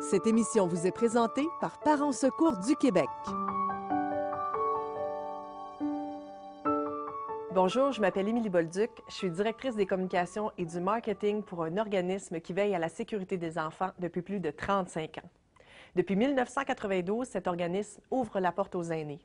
Cette émission vous est présentée par Parents Secours du Québec. Bonjour, je m'appelle Émilie Bolduc. Je suis directrice des communications et du marketing pour un organisme qui veille à la sécurité des enfants depuis plus de 35 ans. Depuis 1992, cet organisme ouvre la porte aux aînés.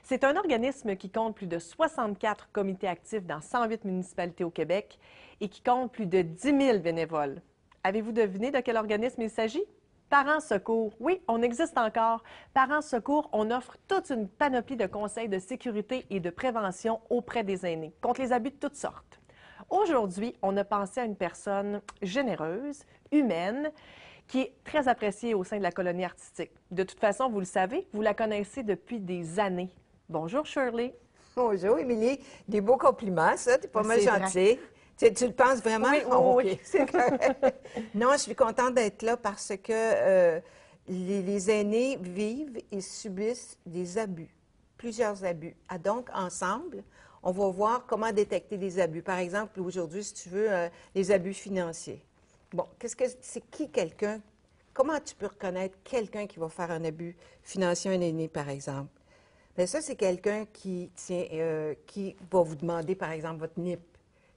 C'est un organisme qui compte plus de 64 comités actifs dans 108 municipalités au Québec et qui compte plus de 10 000 bénévoles. Avez-vous deviné de quel organisme il s'agit? Parents Secours. Oui, on existe encore. Parents Secours, on offre toute une panoplie de conseils de sécurité et de prévention auprès des aînés, contre les abus de toutes sortes. Aujourd'hui, on a pensé à une personne généreuse, humaine, qui est très appréciée au sein de la colonie artistique. De toute façon, vous le savez, vous la connaissez depuis des années. Bonjour, Shirley. Bonjour, Émilie. Des beaux compliments, ça. T'es pas mal C'est vrai. gentille. Tu le penses vraiment? Oui, Oh, oui, OK, c'est correct. Non, je suis contente d'être là parce que les aînés vivent et subissent des abus, plusieurs abus. Ah, donc, ensemble, on va voir comment détecter des abus. Par exemple, aujourd'hui, si tu veux, les abus financiers. Bon, c'est qui quelqu'un? Comment tu peux reconnaître quelqu'un qui va faire un abus financier à un aîné, par exemple? Bien, ça, c'est quelqu'un qui va vous demander, par exemple, votre NIP.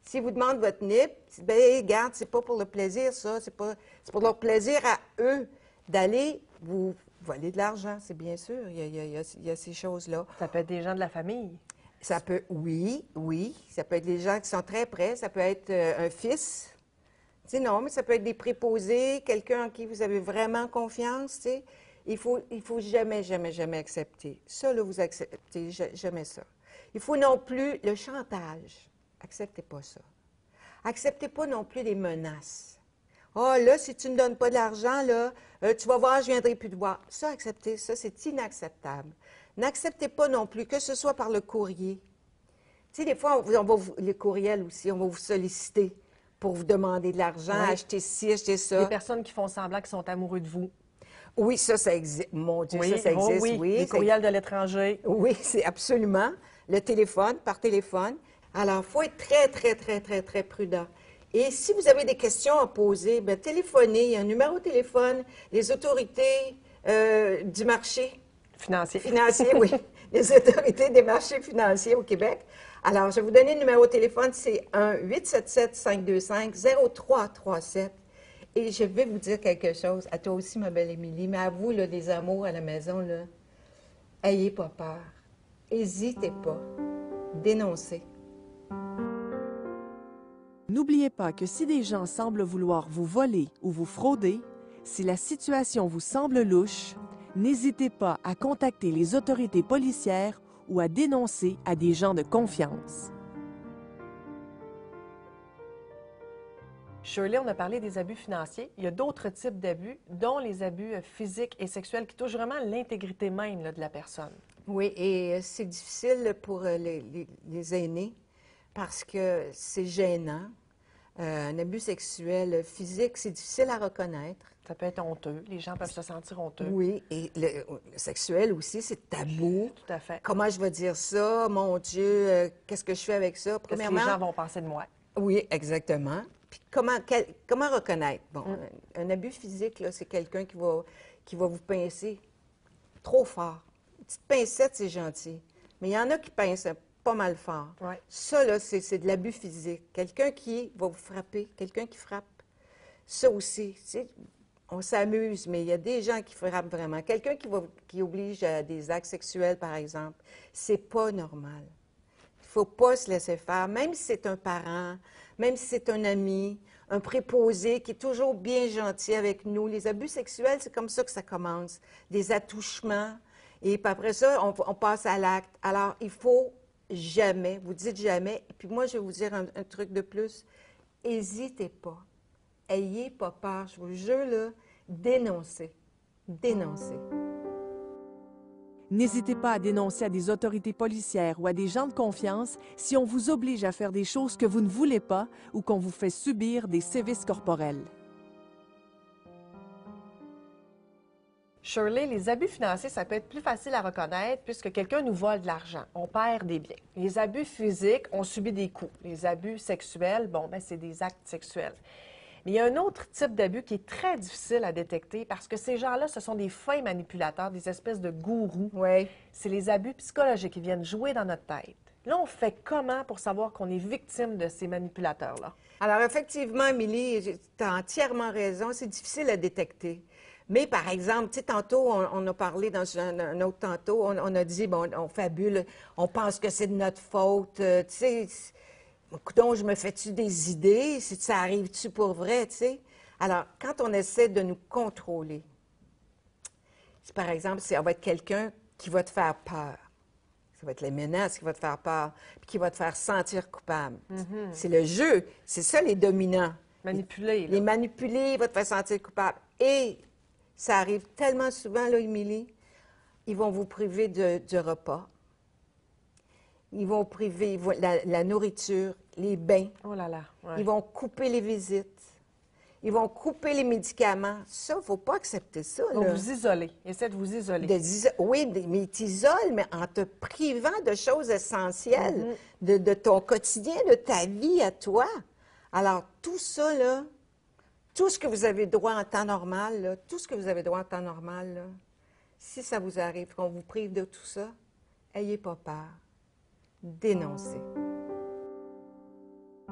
S'il vous demande votre NIP, bien, regarde, c'est pas pour le plaisir, ça. C'est pour leur plaisir à eux d'aller vous voler de l'argent, c'est bien sûr. Il y a ces choses-là. Ça peut être des gens de la famille. Ça peut, oui. Ça peut être des gens qui sont très près. Ça peut être un fils. Tu sais, non, mais ça peut être des préposés, quelqu'un en qui vous avez vraiment confiance, tu sais. Il faut jamais accepter. Ça, là, vous acceptez jamais ça. Il faut non plus le chantage. Acceptez pas ça. Acceptez pas non plus les menaces. Ah, là, si tu ne me donnes pas de l'argent, là, tu vas voir, je ne viendrai plus te voir. Ça, acceptez ça, c'est inacceptable. N'acceptez pas non plus, que ce soit par le courrier. Tu sais, des fois, les courriels aussi, on va vous solliciter pour vous demander de l'argent, Oui. acheter ci, acheter ça. Des personnes qui font semblant qu'ils sont amoureux de vous. Oui, ça existe. Mon Dieu, ça existe, oui. Les courriels de l'étranger. Oui, c'est absolument. Le téléphone, par téléphone. Alors, il faut être très prudent. Et si vous avez des questions à poser, bien, téléphonez. Il y a un numéro de téléphone. Les autorités du marché Financier. oui. Les autorités des marchés financiers au Québec. Alors, je vais vous donner le numéro de téléphone. C'est 1-877-525-0337. Et je vais vous dire quelque chose, à toi aussi, ma belle Émilie, mais à vous, là, les amours à la maison, là, ayez pas peur. Hésitez pas. Dénoncez. N'oubliez pas que si des gens semblent vouloir vous voler ou vous frauder, si la situation vous semble louche, n'hésitez pas à contacter les autorités policières ou à dénoncer à des gens de confiance. Shirley, on a parlé des abus financiers. Il y a d'autres types d'abus, dont les abus physiques et sexuels qui touchent vraiment l'intégrité même là, de la personne. Oui, et c'est difficile pour les aînés parce que c'est gênant. Un abus sexuel physique, c'est difficile à reconnaître. Ça peut être honteux. Les gens peuvent se sentir honteux. Oui, et le sexuel aussi, c'est tabou. Tout à fait. Comment je vais dire ça? Mon Dieu, qu'est-ce que je fais avec ça? Qu'est-ce que les gens vont penser de moi? Oui, exactement. Puis comment reconnaître? Bon, un abus physique, là, c'est quelqu'un qui va vous pincer trop fort. Une petite pincette, c'est gentil. Mais il y en a qui pincent pas mal fort. Ouais. Ça, là, c'est de l'abus physique. Quelqu'un qui va vous frapper, quelqu'un qui frappe. Ça aussi, tu sais, on s'amuse, mais il y a des gens qui frappent vraiment. Quelqu'un qui oblige à des actes sexuels, par exemple, c'est pas normal. Il faut pas se laisser faire, même si c'est un parent, même si c'est un ami, un préposé qui est toujours bien gentil avec nous. Les abus sexuels, c'est comme ça que ça commence. Des attouchements, et puis après ça, on passe à l'acte. Alors, il faut jamais, vous dites jamais, et puis moi, je vais vous dire un truc de plus, n'hésitez pas. Ayez pas peur, je vous le jure, là, dénoncez. Dénoncez. N'hésitez pas à dénoncer à des autorités policières ou à des gens de confiance si on vous oblige à faire des choses que vous ne voulez pas ou qu'on vous fait subir des sévices corporels. Shirley, les abus financiers, ça peut être plus facile à reconnaître puisque quelqu'un nous vole de l'argent, on perd des biens. Les abus physiques, on subit des coups. Les abus sexuels, bon, ben c'est des actes sexuels. Mais il y a un autre type d'abus qui est très difficile à détecter parce que ces gens-là, ce sont des fins manipulateurs, des espèces de gourous. Oui. C'est les abus psychologiques qui viennent jouer dans notre tête. Là, on fait comment pour savoir qu'on est victime de ces manipulateurs-là? Alors, effectivement, Émilie, tu as entièrement raison. C'est difficile à détecter. Mais, par exemple, tu sais, tantôt, on a parlé dans un autre tantôt, on a dit, bon, on fabule, on pense que c'est de notre faute. Tu sais, coudonc, je me fais-tu des idées? Ça arrive-tu pour vrai, tu sais? Alors, quand on essaie de nous contrôler, par exemple, ça va être quelqu'un qui va te faire peur. Ça va être les menaces qui vont te faire peur, puis qui va te faire sentir coupable. C'est le jeu. C'est ça, les dominants. Manipuler, là. Les manipuler, va te faire sentir coupable. Et ça arrive tellement souvent, là, Émilie, ils vont vous priver du repas. Ils vont priver la nourriture, les bains. Oh là là, ouais. Ils vont couper les visites. Ils vont couper les médicaments. Ça, il ne faut pas accepter ça, Ils vont là. vous isoler. Ils essaient de vous isoler. Oui, mais ils t'isolent, mais en te privant de choses essentielles de ton quotidien, de ta vie à toi. Alors, tout ça, là, tout ce que vous avez droit en temps normal, là, tout ce que vous avez droit en temps normal, là, si ça vous arrive, qu'on vous prive de tout ça, ayez pas peur. Dénoncez.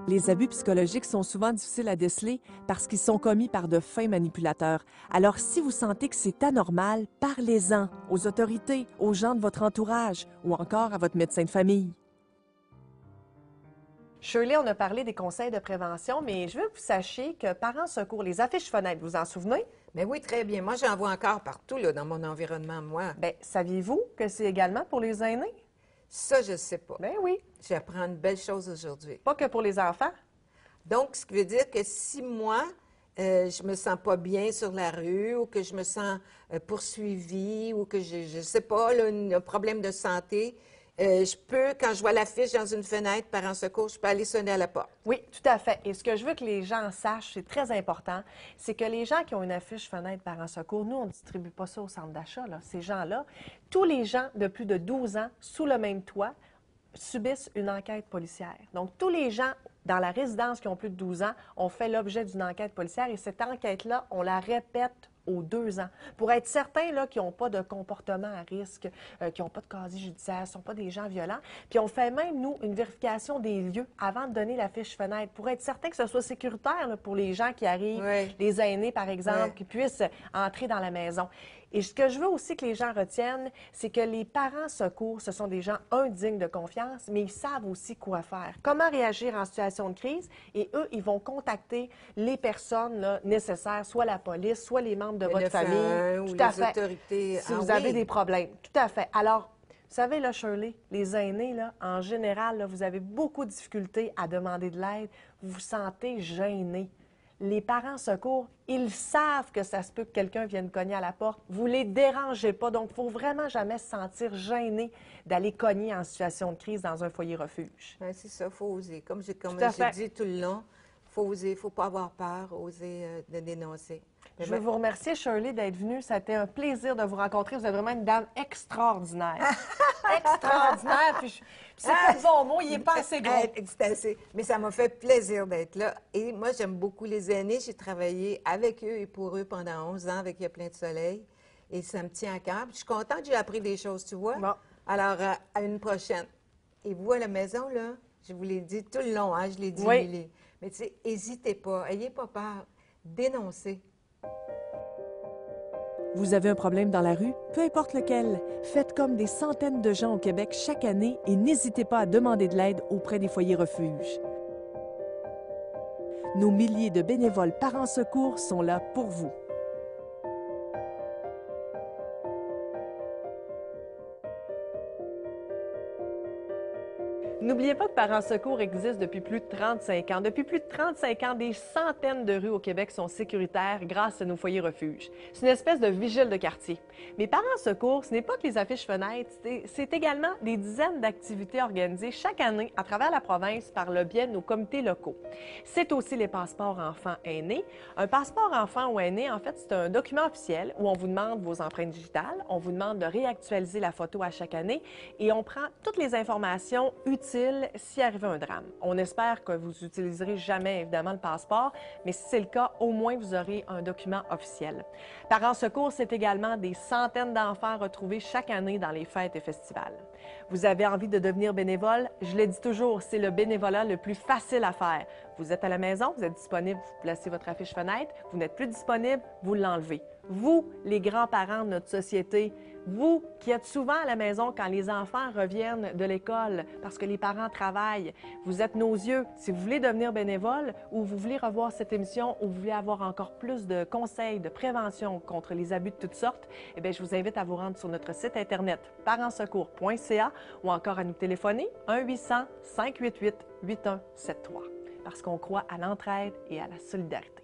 Les abus psychologiques sont souvent difficiles à déceler parce qu'ils sont commis par de fins manipulateurs. Alors, si vous sentez que c'est anormal, parlez-en aux autorités, aux gens de votre entourage ou encore à votre médecin de famille. Shirley, on a parlé des conseils de prévention, mais je veux que vous sachiez que Parents Secours, les affiches fenêtres, vous en souvenez? Mais oui, très bien. Moi, j'en vois encore partout, là, dans mon environnement, moi. Bien, saviez-vous que c'est également pour les aînés? Ça, je ne sais pas. Bien oui. J'apprends une belle chose aujourd'hui. Pas que pour les enfants. Donc, ce qui veut dire que si moi, je me sens pas bien sur la rue ou que je me sens poursuivie ou que je ne sais pas, là, un problème de santé, je peux, quand je vois l'affiche dans une fenêtre, Parents Secours, je peux aller sonner à la porte. Oui, tout à fait. Et ce que je veux que les gens sachent, c'est très important, c'est que les gens qui ont une affiche fenêtre Parents Secours, nous, on ne distribue pas ça au centre d'achat, là. Ces gens-là, tous les gens de plus de 12 ans, sous le même toit, subissent une enquête policière. Donc, tous les gens dans la résidence qui ont plus de 12 ans ont fait l'objet d'une enquête policière et cette enquête-là, on la répète aux 2 ans, pour être certains là, qu'ils n'ont pas de comportement à risque, qui n'ont pas de casier judiciaire, ne sont pas des gens violents. Puis on fait même, nous, une vérification des lieux avant de donner la fiche fenêtre, pour être certain que ce soit sécuritaire là, pour les gens qui arrivent, Oui. les aînés, par exemple, Oui. qui puissent entrer dans la maison. Et ce que je veux aussi que les gens retiennent, c'est que les parents secours, ce sont des gens, dignes de confiance, mais ils savent aussi quoi faire, comment réagir en situation de crise. Et eux, ils vont contacter les personnes là, nécessaires, soit la police, soit les membres de Le votre 911 famille. ou Tout à les fait. autorités. Si Ah vous oui. avez des problèmes. Tout à fait. Alors, vous savez, là, Shirley, les aînés, là, en général, là, vous avez beaucoup de difficultés à demander de l'aide. Vous vous sentez gêné. Les parents secours, ils savent que ça se peut que quelqu'un vienne cogner à la porte. Vous les dérangez pas. Donc, il ne faut vraiment jamais se sentir gêné d'aller cogner en situation de crise dans un foyer refuge. Ben, c'est ça, il faut oser. Comme j'ai fait. dit tout le long, il faut oser, il ne faut pas avoir peur, oser de dénoncer. Je veux vous remercier, Shirley, d'être venue. Ça a été un plaisir de vous rencontrer. Vous êtes vraiment une dame extraordinaire. Extraordinaire. Puis c'est pas le bon mot, il n'est pas assez gros. C'est assez. Mais ça m'a fait plaisir d'être là. Et moi, j'aime beaucoup les aînés. J'ai travaillé avec eux et pour eux pendant 11 ans avec Il y a plein de soleil. Et ça me tient à cœur. Puis je suis contente que j'ai appris des choses, tu vois. Bon. Alors, à une prochaine. Et vous, à la maison, là, je vous l'ai dit tout le long, hein, je l'ai dit, Oui. Émilie. Mais tu sais, n'hésitez pas, ayez pas peur, dénoncez. Vous avez un problème dans la rue? Peu importe lequel. Faites comme des centaines de gens au Québec chaque année et n'hésitez pas à demander de l'aide auprès des foyers refuges. Nos milliers de bénévoles Parents Secours sont là pour vous. N'oubliez pas que Parents Secours existe depuis plus de 35 ans. Depuis plus de 35 ans, des centaines de rues au Québec sont sécuritaires grâce à nos foyers refuges. C'est une espèce de vigile de quartier. Mais Parents Secours, ce n'est pas que les affiches fenêtres, c'est également des dizaines d'activités organisées chaque année à travers la province par le biais de nos comités locaux. C'est aussi les passeports enfants aînés. Un passeport enfant ou aîné, en fait, c'est un document officiel où on vous demande vos empreintes digitales, on vous demande de réactualiser la photo à chaque année et on prend toutes les informations utiles utile s'il arrivait un drame. On espère que vous n'utiliserez jamais, évidemment, le passeport, mais si c'est le cas, au moins vous aurez un document officiel. Parents Secours, c'est également des centaines d'enfants retrouvés chaque année dans les fêtes et festivals. Vous avez envie de devenir bénévole? Je le dis toujours, c'est le bénévolat le plus facile à faire. Vous êtes à la maison, vous êtes disponible, vous placez votre affiche fenêtre, vous n'êtes plus disponible, vous l'enlevez. Vous, les grands-parents de notre société, vous qui êtes souvent à la maison quand les enfants reviennent de l'école parce que les parents travaillent, vous êtes nos yeux. Si vous voulez devenir bénévole ou vous voulez revoir cette émission ou vous voulez avoir encore plus de conseils de prévention contre les abus de toutes sortes, eh bien, je vous invite à vous rendre sur notre site internet parentssecours.ca ou encore à nous téléphoner 1-800-588-8173 parce qu'on croit à l'entraide et à la solidarité.